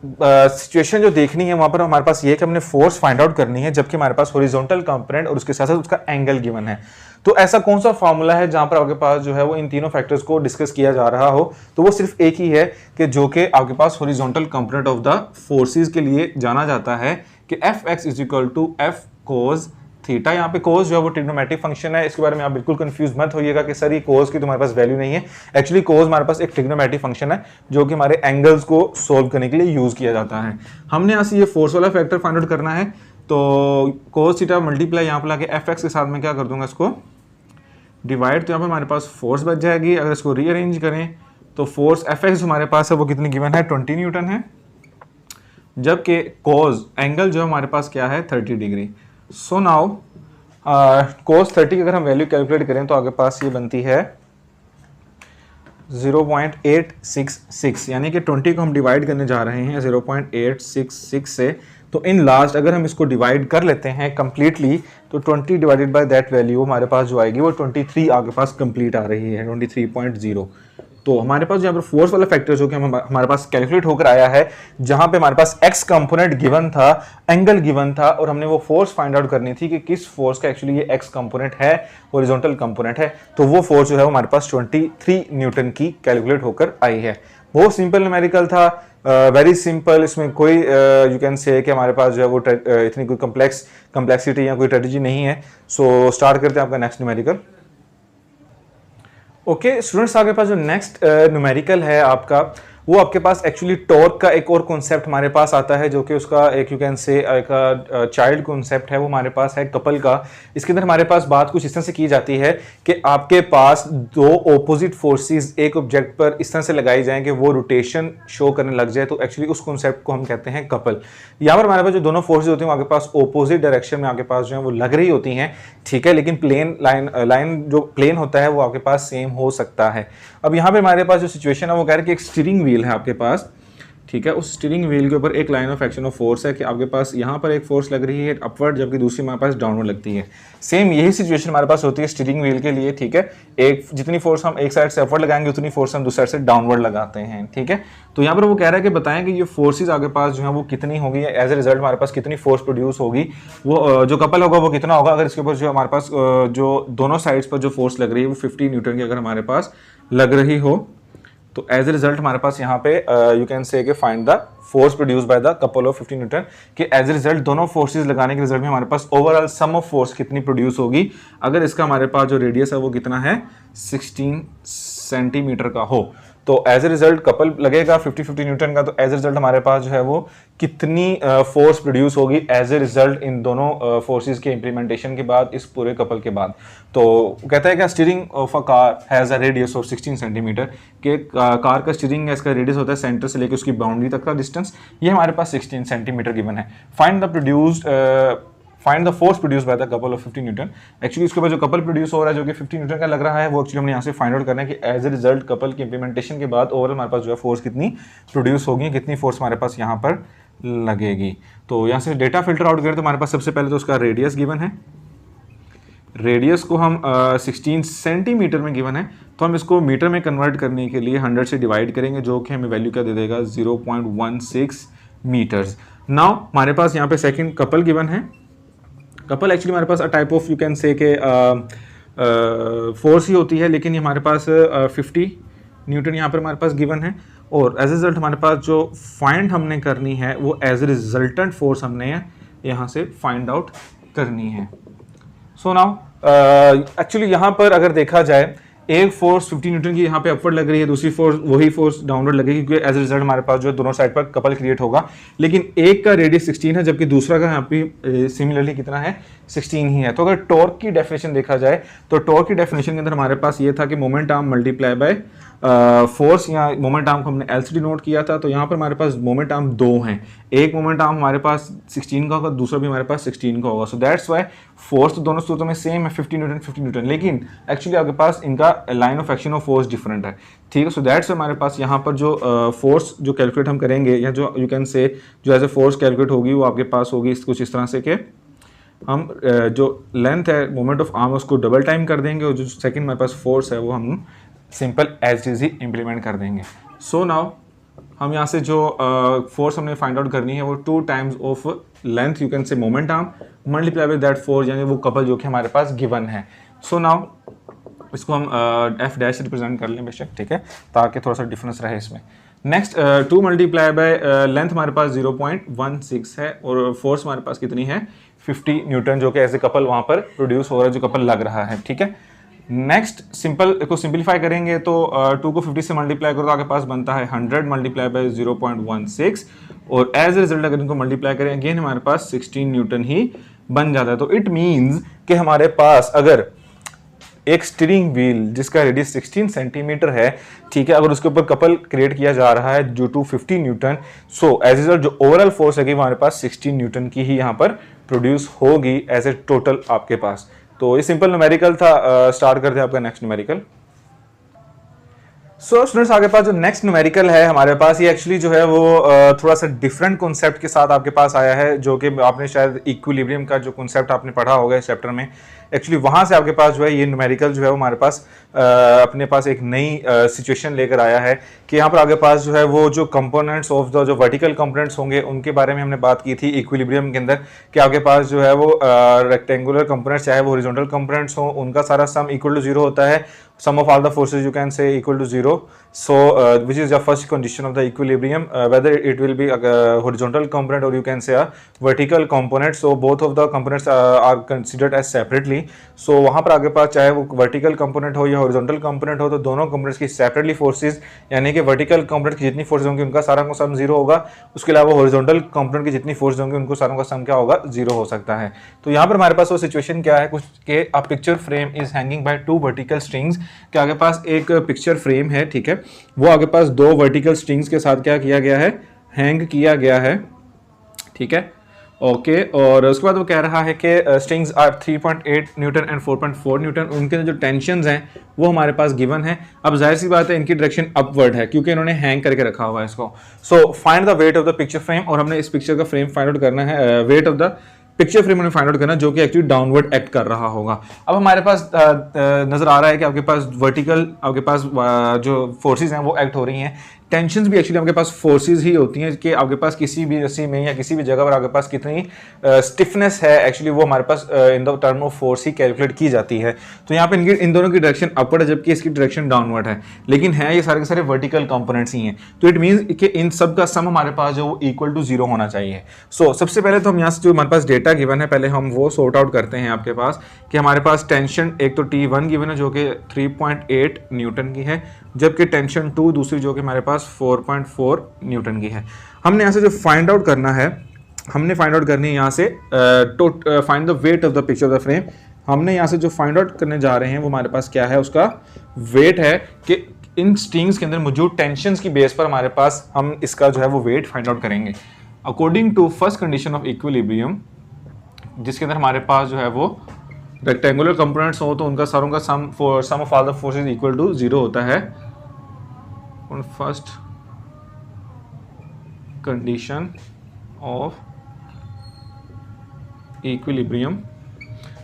सिचुएशन जो देखनी है वहां पर हमारे पास ये है कि हमने फोर्स फाइंड आउट करनी है जबकि हमारे पास हॉरिजॉन्टल कंपोनेंट और उसके साथ साथ उसका एंगल गिवन है। तो ऐसा कौन सा फॉर्मूला है जहां पर आपके पास जो है वो इन तीनों फैक्टर्स को डिस्कस किया जा रहा हो, तो वो सिर्फ एक ही है कि जो कि आपके पास horizontal component of the forces के लिए जाना जाता है कि Fx is equal to F cos theta. यहाँ पे कोस जो है वो ट्रिग्नोमेट्रिक फंक्शन है, इसके बारे में आप बिल्कुल कंफ्यूज मत होइएगा कि सर ये कोस की तुम्हारे पास वैल्यू नहीं है। एक्चुअली कोस हमारे पास एक ट्रिग्नोमेट्रिक फंक्शन है जो कि हमारे एंगल्स को सोल्व करने के लिए यूज किया जाता है। हमने यहाँ से ये फोर्स वाला फैक्टर फाइंड आउट करना है, तो कोस थीटा मल्टीप्लाई यहाँ पर लाके Fx के साथ में क्या कर दूंगा, इसको डिवाइड, तो यहाँ पर हमारे पास फोर्स बच जाएगी। अगर इसको रीअरेंज करें तो फोर्स Fx हमारे पास है वो कितनी गिवन है 20 न्यूटन है, जबकि कॉज एंगल जो हमारे पास क्या है 30 डिग्री। सो नाउ cos 30 की अगर हम वैल्यू कैलकुलेट करें तो आगे पास ये बनती है 0.866, यानी कि 20 को हम डिवाइड करने जा रहे हैं 0.866 से। तो इन लास्ट अगर हम इसको डिवाइड कर लेते हैं कंप्लीटली तो 20 डिवाइडेड बाय दैट वैल्यू हमारे पास जो आएगी वो 23 आगे पास कंप्लीट आ रही है, 23.0। तो हमारे पास यहाँ पर फोर्स वाला फैक्टर जो कि हमारे पास कैलकुलेट होकर आया है, जहां पे हमारे पास एक्स कंपोनेंट गिवन था, एंगल गिवन था, और हमने वो फोर्स फाइंड आउट करनी थी कि किस फोर्स का एक्चुअली ये एक्स कंपोनेंट है, हॉरिजॉन्टल कंपोनेंट है। तो वो फोर्स जो है वो हमारे पास 23 न्यूटन की कैलकुलेट होकर आई है। बहुत सिंपल न्यूमेरिकल था, वेरी सिंपल। इसमें कोई यू कैन से कि हमारे पास जो है वो इतनी कोई कम्प्लेक्सिटी या कोई स्ट्रेटजी नहीं है। सो स्टार्ट करते हैं आपका नेक्स्ट न्यूमेरिकल। ओके स्टूडेंट्स, आगे पास जो नेक्स्ट न्यूमेरिकल है आपका, वो आपके पास एक्चुअली टॉर्क का एक और कॉन्सेप्ट हमारे पास आता है, जो कि उसका एक यू कैन से एक चाइल्ड कॉन्सेप्ट है, वो हमारे पास है कपल का। इसके अंदर हमारे पास बात कुछ इस तरह से की जाती है कि आपके पास दो ऑपोजिट फोर्सेस एक ऑब्जेक्ट पर इस तरह से लगाई जाएं कि वो रोटेशन शो करने लग जाए, तो एक्चुअली उस कॉन्सेप्ट को हम कहते हैं कपल। यहाँ पर हमारे पास जो दोनों फोर्सेज होती हैं आपके पास ऑपोजिट डायरेक्शन में आपके पास जो है वो लग रही होती हैं, ठीक है, लेकिन प्लेन लाइन जो प्लेन होता है वो आपके पास सेम हो सकता है। अब यहाँ पे हमारे पास जो सिचुएशन है वो कह रहे हैं कि एक स्टीयरिंग व्हील है आपके पास, ठीक है, उस स्टीयरिंग व्हील के ऊपर एक line of action of force है कि आपके पास यहाँ पर एक फोर्स लग रही है अपवर्ड, जबकि दूसरी हमारे पास डाउनवर्ड लगती है। सेम यही सिचुएशन हमारे पास होती है स्टीयरिंग व्हील के लिए, ठीक है। एक जितनी फोर्स हम एक साइड से अपवर्ड लगाएंगे उतनी फोर्स हम दूसरी साइड से डाउनवर्ड लगाते हैं, ठीक है। तो यहाँ पर वो कह रहा है कि बताएं कि ये फोर्सेज आगे पास जो है वो कितनी होगी, एज ए रिजल्ट हमारे पास कितनी फोर्स प्रोड्यूस होगी, वो जो कपल होगा वो कितना होगा अगर इसके ऊपर जो हमारे पास जो दोनों साइड्स पर जो फोर्स लग रही है वो 50 न्यूटन की अगर हमारे पास लग रही हो। तो एज ए रिजल्ट हमारे पास यहाँ पे यू कैन से कि find the force produce by the couple of 50 Newton, कि एज ए रिजल्ट दोनों फोर्सेस लगाने के रिजल्ट में हमारे पास ओवरऑल सम ऑफ फोर्स कितनी प्रोड्यूस होगी अगर इसका हमारे पास जो रेडियस है वो कितना है 16 सेंटीमीटर का हो। तो एज ए रिजल्ट कपल लगेगा 50 न्यूटन का, तो एज ए रिजल्ट हमारे पास जो है वो कितनी फोर्स प्रोड्यूस होगी एज ए रिजल्ट इन दोनों फोर्सेस के इंप्लीमेंटेशन के बाद, इस पूरे कपल के बाद। तो कहता है कि steering of a car has a radius of 16 centimetre, कि कार का स्टीयरिंग इसका रेडियस होता है सेंटर से लेकर उसकी बाउंड्री तक का डिस्टेंस, ये हमारे पास 16 सेंटीमीटर गिवन है। Find the force produce by the couple of 50 Newton. Actually इसके ऊपर जो कपल प्रोड्यूस हो रहा है जो कि 50 न्यूटन का लग रहा है, वो एक्चुअली हमने यहाँ से फाइंड आउट करना है कि एज ए रिजल्ट कपल की इंप्लीमेंटेशन के बाद ओवरऑल हमारे पास जो है फोर्स कितनी प्रोड्यूस होगी, कितनी फोर्स हमारे पास यहाँ पर लगेगी। तो यहाँ से डेटा फिल्टर आउट करें तो हमारे पास सबसे पहले तो उसका रेडियस गिवन है, रेडियस को हम 16 सेंटीमीटर में गिवन है, तो हम इसको मीटर में कन्वर्ट करने के लिए 100 से डिवाइड करेंगे, जो कि हमें वैल्यू क्या दे देगा 0.16 मीटर्स। नाउ हमारे पास यहाँ पे सेकंड कपल गिवन है। कपल एक्चुअली हमारे पास a type of you can say के फोर्स ही होती है, लेकिन हमारे पास 50 न्यूटन यहाँ पर हमारे पास गिवन है, और एज ए रिजल्ट हमारे पास जो फाइंड हमने करनी है वो एज ए रिजल्टेंट फोर्स हमने यहाँ से फाइंड आउट करनी है। सो नाउ एक्चुअली यहाँ पर अगर देखा जाए एक फोर्स 50 न्यूटन की यहाँ पे अपवर्ड लग रही है, दूसरी फोर्स वही फोर्स डाउनवर्ड लगेगी, क्योंकि एज ए रिजल्ट हमारे पास जो दोनों साइड पर कपल क्रिएट होगा, लेकिन एक का रेडियस 16 है जबकि दूसरा का यहाँ पे सिमिलरली कितना है 16 ही है। तो अगर टॉर्क की डेफिनेशन देखा जाए तो टॉर्क की डेफिनेशन के अंदर हमारे पास ये था कि moment arm multiply by force, या मोमेंट आर्म को हमने एल से डिनोट किया था। तो यहाँ पर हमारे पास मोमेंट आर्म दो हैं, एक मोमेंट आर्म हमारे पास 16 का होगा, दूसरा भी हमारे पास 16 का होगा। सो दैट्स वाई फोर्स तो दोनों सूत्रों में सेम है 50 न्यूटन, लेकिन एक्चुअली आपके पास इनका line of action of force different है, ठीक है। सो दैट्स हमारे पास यहाँ पर जो फोर्स जो कैलकुलेट हम करेंगे, या जो यू कैन से जो एज ए फोर्स कैलकुलेट होगी वो आपके पास होगी कुछ इस तरह से कि हम जो लेंथ है मोमेंट ऑफ आर्म उसको डबल टाइम कर देंगे, और जो सेकंड हमारे पास फोर्स है वो हम सिंपल एज इज ही इम्प्लीमेंट कर देंगे। सो नाउ हम यहाँ से जो फोर्स हमने फाइंड आउट करनी है वो 2 times of length you can से moment arm multiply with that force, यानी वो कपल जो कि हमारे पास गिवन है। सो नाउ इसको हम एफ डैश रिप्रेजेंट कर लें बेशक, ठीक है, ताकि थोड़ा सा डिफरेंस रहे इसमें। नेक्स्ट 2 मल्टीप्लाई बाय लेंथ हमारे पास 0.16 है, और फोर्स हमारे पास कितनी है 50 न्यूटन, जो कि एज ए कपल वहाँ पर प्रोड्यूस हो रहा है, जो कपल लग रहा है, ठीक है। नेक्स्ट सिंपल को सिंपलीफाई करेंगे तो 2 को 50 से मल्टीप्लाई करो तो आपके पास बनता है 100 मल्टीप्लाई बाय 0.16, और एज ए रिजल्ट अगर इनको मल्टीप्लाई करें अगेन हमारे पास 16 न्यूटन ही बन जाता है। तो इट मीन्स कि हमारे पास अगर एक स्टीयरिंग व्हील जिसका रेडियस 16 सेंटीमीटर है, ठीक है, अगर उसके ऊपर कपल क्रिएट किया जा रहा है due to 50 newton, so as result जो ओवरऑल फोर्स है हमारे पास 16 न्यूटन की ही यहाँ पर प्रोड्यूस होगी एज ए टोटल आपके पास। तो ये सिंपल न्यूमेरिकल था। स्टार्ट करते हैं आपका नेक्स्ट न्यूमेरिकल। सो स्टूडेंट्स आगे पास जो नेक्स्ट न्यूमेरिकल है हमारे पास, ये एक्चुअली जो है वो थोड़ा सा डिफरेंट कॉन्सेप्ट के साथ आपके पास आया है, जो कि आपने शायद इक्विलिब्रियम का जो कॉन्सेप्ट आपने पढ़ा होगा इस चैप्टर में, एक्चुअली वहां से आपके पास जो है ये न्यूमेरिकल जो है वो हमारे पास अपने पास एक नई सिचुएशन लेकर आया है कि यहाँ पर आगे पास जो है वो जो कंपोनेंट्स ऑफ द जो वर्टिकल कंपोनेंट्स होंगे उनके बारे में हमने बात की थी इक्विलिब्रियम के अंदर, कि आपके पास जो है वो रेक्टेंगुलर कंपोनेंट्स चाहे वो हॉरिजॉन्टल कंपोनेंट्स हो उनका सारा सम इक्वल टू 0 होता है, sum of all the forces you can say equal to 0, so which is the first condition of the equilibrium, whether it will be a horizontal component or you can say a vertical component, so both of the components are considered as separately, so वहाँ पर आगे पास चाहे वो vertical component हो या horizontal component हो तो दोनों components की separately forces, यानी कि vertical component की जितनी forces होंगी उनका सारा का sum 0 होगा, उसके अलावा horizontal component की जितनी forces होंगी उनको सारों का sum क्या होगा 0 हो सकता है। तो यहाँ पर हमारे पास वो सिचुएशन क्या है कुछ के a picture frame is hanging by two vertical strings, कि आगे पास एक पिक्चर फ्रेम है, ठीक है, वो आगे पास दो वर्टिकल स्ट्रिंग्स के साथ क्या किया गया है, हैंग किया गया है, ठीक है, ओके। और उसके बाद वो कह रहा है कि strings are 3.8 newton and 4.4 newton, उनके जो टेंशंस हैं वो हमारे पास गिवन है। अब जाहिर सी बात है इनकी डायरेक्शन अपवर्ड है क्योंकि इन्होंने हैंग करके रखा हुआ है इसको। So find the weight of the picture frame, और हमने इस पिक्चर का फ्रेम फाइंड आउट करना है, weight of the picture frame में फाइंड आउट करना जो कि एक्चुअली डाउनवर्ड एक्ट कर रहा होगा। अब हमारे पास नजर आ रहा है कि आपके पास वर्टिकल आपके पास जो फोर्सेस हैं वो एक्ट हो रही हैं, टेंशंस भी एक्चुअली आपके पास फोर्सेस ही होती हैं कि आपके पास किसी भी रस्सी में या किसी भी जगह पर आपके पास कितनी स्टिफनेस है एक्चुअली वो हमारे पास in the term of force ही कैलकुलेट की जाती है। तो यहाँ पे इन दोनों की डायरेक्शन अपवर्ड है जबकि इसकी डायरेक्शन डाउनवर्ड है, लेकिन है ये सारे के सारे वर्टिकल कंपोनेंट्स ही हैं, तो इट मीन्स कि इन सब का सम हमारे पास जो वो इक्वल टू 0 होना चाहिए। सो सबसे पहले तो हम यहाँ से जो हमारे पास डेटा गिवन है पहले हम वो सॉर्ट आउट करते हैं आपके पास कि हमारे पास टेंशन एक तो T1 गिवन है जो कि 3.8 न्यूटन की है, जबकि टेंशन 2 दूसरी जो कि हमारे पास 4.4 न्यूटन की है। हमने यहाँ से जो फाइंड आउट करना है, हमने फाइंड आउट करनी है यहाँ से find the weight of the picture of the frame. हमने यहाँ से जो फाइंड आउट करने जा रहे हैं वो हमारे पास क्या है, उसका वेट है कि इन स्ट्रिंग्स के अंदर मौजूद टेंशंस की बेस पर हमारे पास हम इसका जो है वो वेट फाइंड आउट करेंगे according to first condition of equilibrium, जिसके अंदर हमारे पास जो है वो रेक्टेंगुलर कंपोनेंट्स हो तो उनका सारों का sum of all the forces equal to 0 होता है on first condition of equilibrium.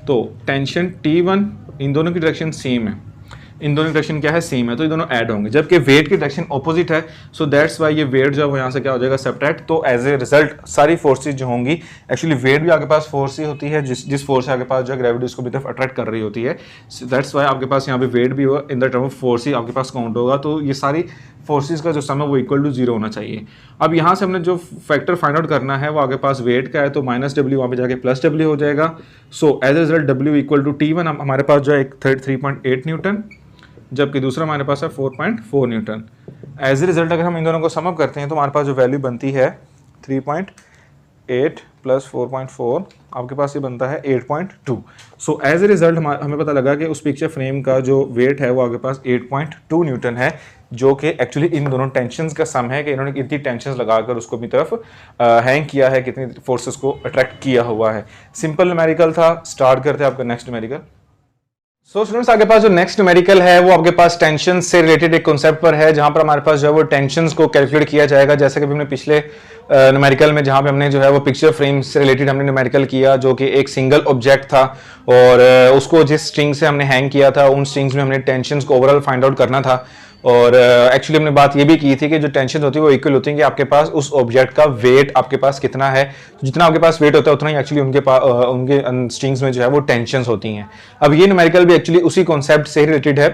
तो टेंशन T1 इन दोनों की डायरेक्शन सेम है, इन दोनों की डायरेक्शन क्या है सेम है, तो ये दोनों ऐड होंगे, जबकि वेट की डायरेक्शन ऑपोजिट है, सो दैट्स वाई ये वेट जो है यहाँ से क्या हो जाएगा सेपरेट। तो एज ए रिजल्ट सारी फोर्सेज जो होंगी एक्चुअली वेट भी आपके पास फोर्स ही होती है जिस फोर्स आपके पास जो है ग्रेविटी उसको भी तरफ अट्रैक्ट कर रही होती है, दैट्स वाई आपके पास यहाँ पे वेट भी होगा in the term of force ही आपके पास काउंट होगा। तो ये सारी फोर्सेज का जो सम है वो इक्वल टू 0 होना चाहिए। अब यहाँ से हमने जो फैक्टर फाइंड आउट करना है वो आगे पास वेट का है, तो -W वहाँ पे जाके +W हो जाएगा। So as a result W equal to T1 हमारे पास जो है 3.8 न्यूटन, जबकि दूसरा हमारे पास है 4.4 न्यूटन। एज ए रिजल्ट अगर हम इन दोनों को सम अप करते हैं तो हमारे पास जो वैल्यू बनती है 3.8 प्लस 4.4 आपके पास ये बनता है 8.2। सो एज ए रिजल्ट हमें पता लगा कि उस पिक्चर फ्रेम का जो वेट है वो आपके पास 8.2 न्यूटन है, जो कि एक्चुअली इन दोनों टेंशंस का सम है कि इन्होंने कितनी टेंशंस लगाकर उसको अपनी तरफ हैंग किया है, कितनी फोर्सेस को अट्रैक्ट किया हुआ है। सिंपल न्यूमेरिकल था। स्टार्ट करते हैं आपका नेक्स्ट न्यूमेरिकल। सो स्टूडेंट्स आगे पास जो नेक्स्ट न्यूमेरिकल है वो आपके पास टेंशन से रिलेटेड एक कॉन्सेप्ट पर है, जहां पर हमारे पास जो है वो टेंशंस को कैलकुलेट किया जाएगा, जैसे कि हमने पिछले न्यूमेरिकल में जहां पे हमने जो है वो पिक्चर फ्रेम से रिलेटेड हमने न्यूमेरिकल किया जो कि एक सिंगल ऑब्जेक्ट था और उसको जिस स्ट्रिंग से हमने हैंग किया था उन स्ट्रिंग्स में हमने टेंशंस को ओवरऑल फाइंड आउट करना था। और एक्चुअली हमने बात ये भी की थी कि जो टेंशन होती है वो इक्वल होती है कि आपके पास उस ऑब्जेक्ट का वेट आपके पास कितना है, जितना आपके पास वेट होता है उतना ही एक्चुअली उनके स्ट्रिंग्स में जो है वो टेंशंस होती हैं। अब ये न्यूमेरिकल भी एक्चुअली उसी कॉन्सेप्ट से रिलेटेड है।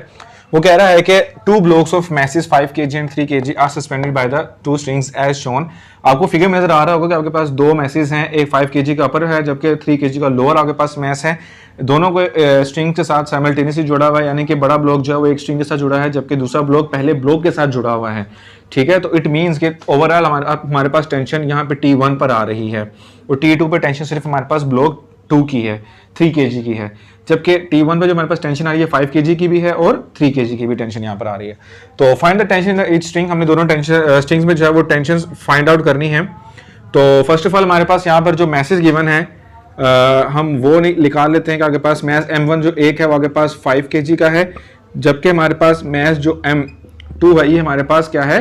वो कह रहा है कि 2 blocks of masses 5 kg and 3 kg are suspended by the 2 strings as shown। आपको फिगर में नजर आ रहा होगा कि आपके पास 2 मैसेज हैं, एक 5 kg का अपर है जबकि 3 kg का लोअर आपके पास मैस है। दोनों को स्ट्रिंग के साथ साइमल्टेनियसली जुड़ा हुआ है, यानी कि बड़ा ब्लॉक जो है वो एक स्ट्रिंग के साथ जुड़ा है जबकि दूसरा ब्लॉक पहले ब्लॉक के साथ जुड़ा हुआ है। ठीक है, तो इट मीन्स कि ओवरऑल हमारे पास टेंशन यहाँ पे T1 पर आ रही है और T2 पे टेंशन सिर्फ हमारे पास ब्लॉक 2 की है, 3 kg की है, जबकि T1 पे जो हमारे पास टेंशन आ रही है 5 kg की भी है और 3 kg की भी टेंशन यहाँ पर आ रही है। तो find the tension in each string, हमने दोनों टेंशन स्ट्रिंग्स में जो है वो टेंशन फाइंड आउट करनी है। तो फर्स्ट ऑफ ऑल हमारे पास यहाँ पर जो मैसेज गिवन है हम वो निकाल लेते हैं कि आपके पास मैस M1 जो एक है वो आपके पास 5 kg का है, जबकि हमारे पास मैस जो M2 है ये हमारे पास क्या है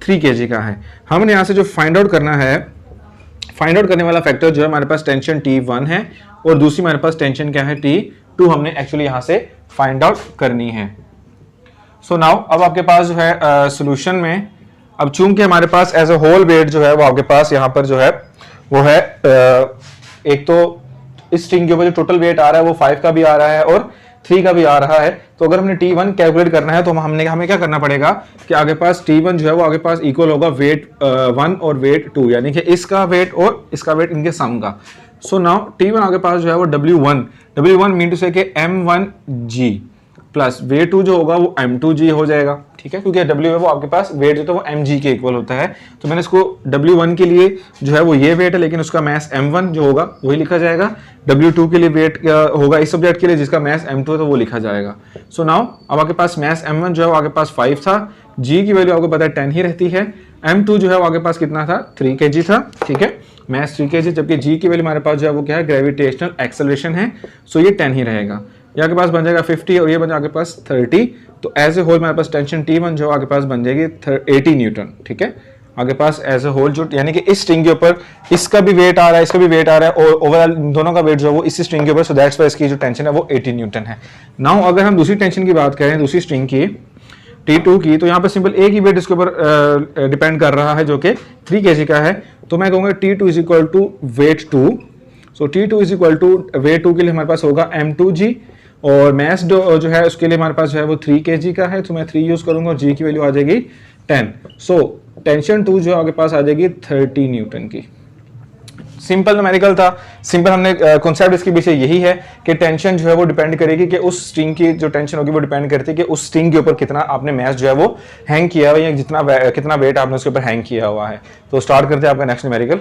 3 kg का है। हमने यहाँ से जो फाइंड आउट करना है, फाइंड आउट करने वाला फैक्टर जो है हमारे पास टेंशन T1 है और दूसरी हमारे पास टेंशन क्या है T2, हमने एक्चुअली यहाँ से फाइंड आउट करनी है। सो नाउ अब आपके पास जो है सॉल्यूशन में, अब चूंकि हमारे पास एज अ होल वेट जो है वो आपके पास यहाँ पर जो है वो है एक तो इस स्ट्रिंग के ऊपर जो टोटल वेट आ रहा है वो 5 का भी आ रहा है और 3 का भी आ रहा है। तो अगर हमने T1 कैलकुलेट करना है तो हमें क्या करना पड़ेगा कि आगे पास T1 जो है वो आगे पास इक्वल होगा वेट 1 और वेट 2, यानी कि इसका वेट और इसका वेट इनके सम का। सो नाउ T1 आगे पास जो है वो W1 मीन टू से कि M1G प्लस वेट 2 जो होगा वो M2G हो जाएगा, ठीक है, क्योंकि W है वो आपके पास वेट जो था वो mg के इक्वल होता है। तो मैंने इसको W1 के लिए जो है वो ये वेट है, लेकिन उसका मैस M1 जो होगा वही लिखा जाएगा। W2 के लिए वेट होगा इस सब्जेक्ट के लिए जिसका मैस M2 है तो वो लिखा जाएगा। सो नाउ अब आपके पास मैस M1 जो है वो आपके पास 5 था, G की वैल्यू आपको पता है 10 ही रहती है, M2 जो है वो आपके पास कितना था 3 kg था, ठीक है, मैस 3 kg, जबकि G की वैल्यू हमारे पास जो है वो क्या है ग्रेविटेशनल एक्सेलरेशन है, सो ये 10 ही रहेगा। यहाँ के पास बन जाएगा 50 और ये बन जाएगा आपके पास 30। तो एज ए होल हमारे पास टेंशन T1 जो आगे पास बन जाएगी 80 न्यूटन, ठीक है, आगे पास एज ए होल जो, यानी कि इस स्ट्रिंग के ऊपर इसका भी वेट आ रहा है, इसका भी वेट आ रहा है और ओवरऑल दोनों का वेट जो है वो इसी स्ट्रिंग के ऊपर, सो दैट्स वाई इसकी जो टेंशन है वो 80 न्यूटन है। नाउ अगर हम दूसरी टेंशन की बात करें, दूसरी स्ट्रिंग की T2 की, तो यहाँ पर सिंपल एक ही वेट इसके ऊपर डिपेंड कर रहा है जो कि 3 kg का है। तो मैं कहूँगा T2 is equal to weight 2, so T2 is equal to weight 2 के लिए हमारे पास होगा M2G और मैस जो है उसके लिए हमारे पास जो है वो 3 kg का है, तो मैं 3 यूज करूंगा और G की वैल्यू आ जाएगी 10। सो टेंशन 2 जो आगे पास आ जाएगी 30 न्यूटन की। सिंपल न्यूमेरिकल था, सिंपल हमने कॉन्सेप्ट इसके पीछे यही है कि टेंशन जो है वो डिपेंड करेगी कि उस स्ट्रिंग की जो टेंशन होगी वो डिपेंड करती है कि उस स्ट्रिंग के ऊपर कितना आपने मैस जो है वो हैंग किया हुआ है या कितना वेट आपने उसके ऊपर हैंग किया हुआ है। तो स्टार्ट करते हैं आपका नेक्स्ट न्यूमेरिकल।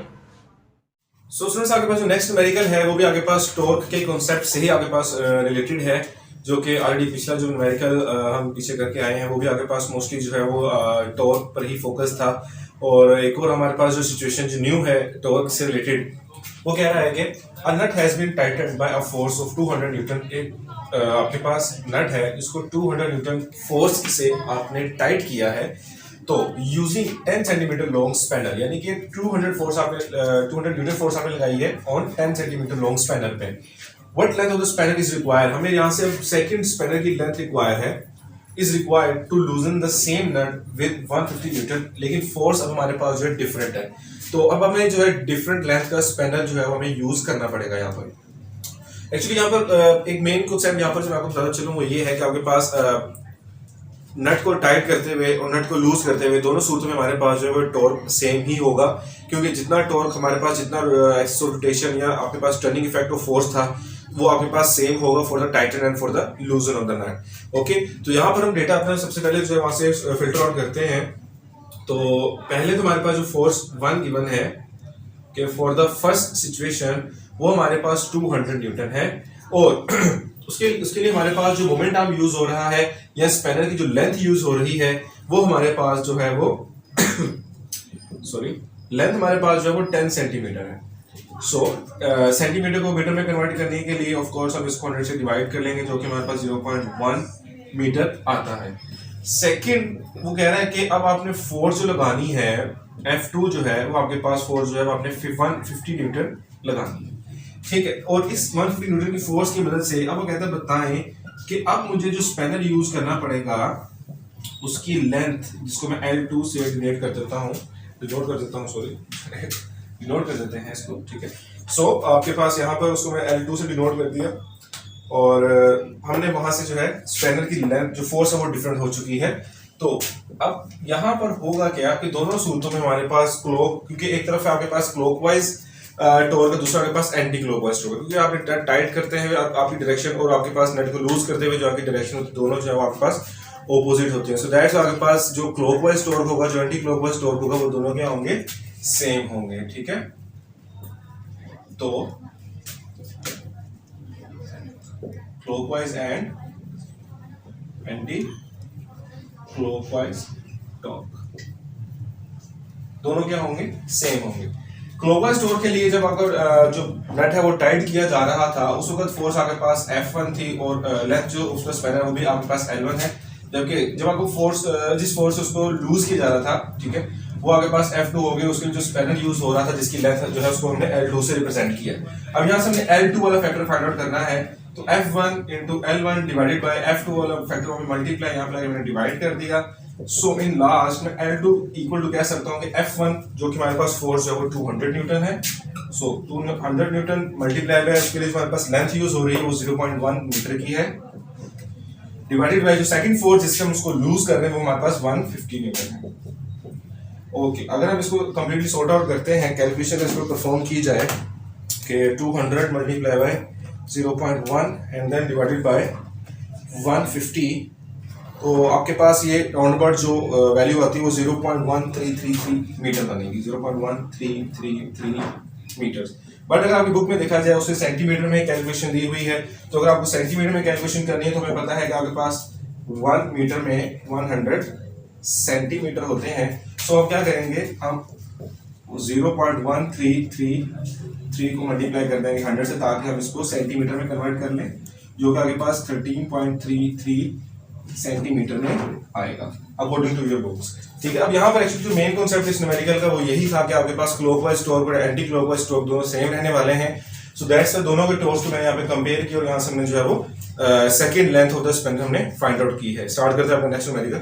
सो स्टूडेंट्स आपके पास जो नेक्स्ट न्यूमेरिकल है वो भी आपके पास टॉर्क के कॉन्सेप्ट से ही आपके पास रिलेटेड है, जो कि ऑलरेडी पिछला जो न्यूमेरिकल हम पीछे करके आए हैं वो भी आपके पास मोस्टली जो है वो टॉर्क पर ही फोकस था। और एक और हमारे पास जो सिचुएशन जो न्यू है टॉर्क से रिलेटेड, वो कह रहा है कि a nut has been tightened by a force of 200 newton. एक आपके पास नट है, इसको 200 न्यूटन फोर्स से आपने टाइट किया है, तो यूजिंग 10 सेंटीमीटर लॉन्ग स्पैनर, यानी कि 200 न्यूटन फोर्स आपने लगाई है ऑन 10 सेंटीमीटर लॉन्ग स्पैनर पे। What length of the spanner is required, हमें यहाँ से अब सेकंड स्पैनर की लेंथ रिक्वायर है, is required to loosen the same nut with 150 newton, लेकिन फोर्स अब हमारे पास जो है डिफरेंट है। तो अब हमें जो है डिफरेंट लेंथ का स्पैनर जो है वो हमें यूज करना पड़ेगा। यहाँ पर एक्चुअली यहाँ पर एक मेन कॉन्सेप्ट यहाँ पर जो मैं आपको बताना चलूँ वो ये है कि आपके पास नट को टाइट करते हुए और नट को लूज करते हुए दोनों सूरतों में हमारे पास जो है टॉर्क सेम ही होगा, क्योंकि जितना टॉर्क हमारे पास, जितना एक्सिस ऑफ रोटेशन या आपके पास टर्निंग इफेक्ट ऑफ फोर्स था वो आपके पास सेम होगा for the tighten and for the loosen of the nut. Okay, तो यहाँ पर हम डेटा अपना सबसे पहले जो है वहां से फिल्टर आउट करते हैं। तो पहले तो हमारे पास जो फोर्स 1 गिवन है कि फॉर द फर्स्ट सिचुएशन वो हमारे पास 200 न्यूटन है, और उसके लिए हमारे पास जो मोमेंट आर्म यूज हो रहा है या स्पैनर की जो लेंथ यूज हो रही है वो हमारे पास जो है वो सॉरी लेंथ हमारे पास जो है वो 10 सेंटीमीटर है। सो सेंटीमीटर को मीटर में कन्वर्ट करने के लिए ऑफ कोर्स हम इसको 100 से डिवाइड कर लेंगे, जो कि हमारे पास 0.1 मीटर आता है। सेकंड वो कह रहा है कि अब आपने फोर्स जो लगानी है F2 जो है वो आपके पास फोर्स जो है वो आपने 150 न्यूटन लगानी है, ठीक है। और इस 150 न्यूटन की फोर्स की मदद से अब वो कहता है बताएं कि अब मुझे जो स्पैनर यूज करना पड़ेगा उसकी लेंथ, जिसको मैं L2 से डिनोट कर देता हूँ, डिनोट कर देते हैं इसको, ठीक है। सो आपके पास यहाँ पर उसको मैं L2 से डिनोट कर दिया, और हमने वहां से जो है स्पैनर की लेंथ जो फोर्स है वो डिफरेंट हो चुकी है। तो अब यहाँ पर होगा क्या कि दोनों सूरतों में हमारे पास क्योंकि एक तरफ आपके पास क्लॉकवाइज टॉर्क है, दूसरा आपके पास एंटी क्लॉकवाइज टॉर्क, क्योंकि आप टाइट करते हैं आपकी डायरेक्शन और आपके पास नेट को लूज करते हुए जो आपकी डायरेक्शन होती है दोनों जो है आपके पास ऑपोजिट होती है। सो दैट्स आपके पास जो क्लॉकवाइज टॉर्क होगा, जो एंटी क्लॉकवाइज टॉर्क होगा, वो दोनों क्या होंगे, सेम होंगे, ठीक है। तो clockwise and anti clockwise torque, दोनों क्या होंगे, सेम होंगे। क्लॉकवाइज टॉर्क के लिए जब अगर जो नट है वो टाइट किया जा रहा था उस वक्त फोर्स आपके पास F1 थी और लेंथ जो उसका स्पैन है वो भी आपके पास L1 है, जबकि जब आपको फोर्स जिस फोर्स से उसको लूज किया जा रहा था, ठीक है, वो आपके पास F2 हो गया, उसके लिए जो स्पैनर यूज हो रहा था जिसकी लेंथ जो है उसको हमने L2 से रिप्रेजेंट किया। अब यहाँ से हमने L2 वाला फैक्टर फाइंड आउट करना है, तो F1 into L1 divided by F2 वाला फैक्टर में मल्टीप्लाई यहाँ पर मैंने डिवाइड कर दिया। सो इन लास्ट में L2 इक्वल टू कह सकता हूँ कि F1 जो कि हमारे पास फोर्स है वो 200 न्यूटन है। सो 200 न्यूटन मल्टीप्लाई बाय उसके लिए हमारे पास लेंथ यूज हो रही है वो 0.1 मीटर की है, डिवाइडेड बाय जो सेकंड फोर्स जिससे हम उसको लूज कर रहे हैं वो हमारे पास 150 न्यूटन है। ओके, अगर हम इसको कंप्लीटली सॉर्ट आउट करते हैं, कैलकुलेशन इसको परफॉर्म की जाए कि 200 multiply by 0.1 and then divided by 150, तो आपके पास ये राउंड अबाउट जो वैल्यू आती है वो 0.1333 मीटर बनेगी, 0.1333 मीटर। बट अगर आपकी बुक में देखा जाए उसे सेंटीमीटर में कैलकुलेशन दी हुई है, तो अगर आपको सेंटीमीटर में कैलकुलेशन करनी है तो हमें पता है कि आपके पास 1 मीटर में 100 सेंटीमीटर होते हैं। सो हम क्या करेंगे, हम 0.1333 को मल्टीप्लाई कर देंगे 100 से ताकि हम इसको सेंटीमीटर में कन्वर्ट कर लें, जो कि आपके पास 13.33 सेंटीमीटर में आएगा अकॉर्डिंग टू योर बुक्स। ठीक है, अब यहाँ पर एक्चुअली जो मेन कॉन्सेप्ट इस न्यूमेरिकल का वो यही था कि आपके पास क्लॉकवाइज टॉर्क और एंटी क्लॉकवाइज टॉर्क दोनों सेम रहने वाले हैं। सो दैट्स दोनों के टॉर्क्स को मैंने यहाँ पे कंपेयर किया और यहाँ से हमने जो है वो second length of the span हमने फाइंड आउट की है। स्टार्ट करते हैं अपना नेक्स्ट न्यूमेरिकल।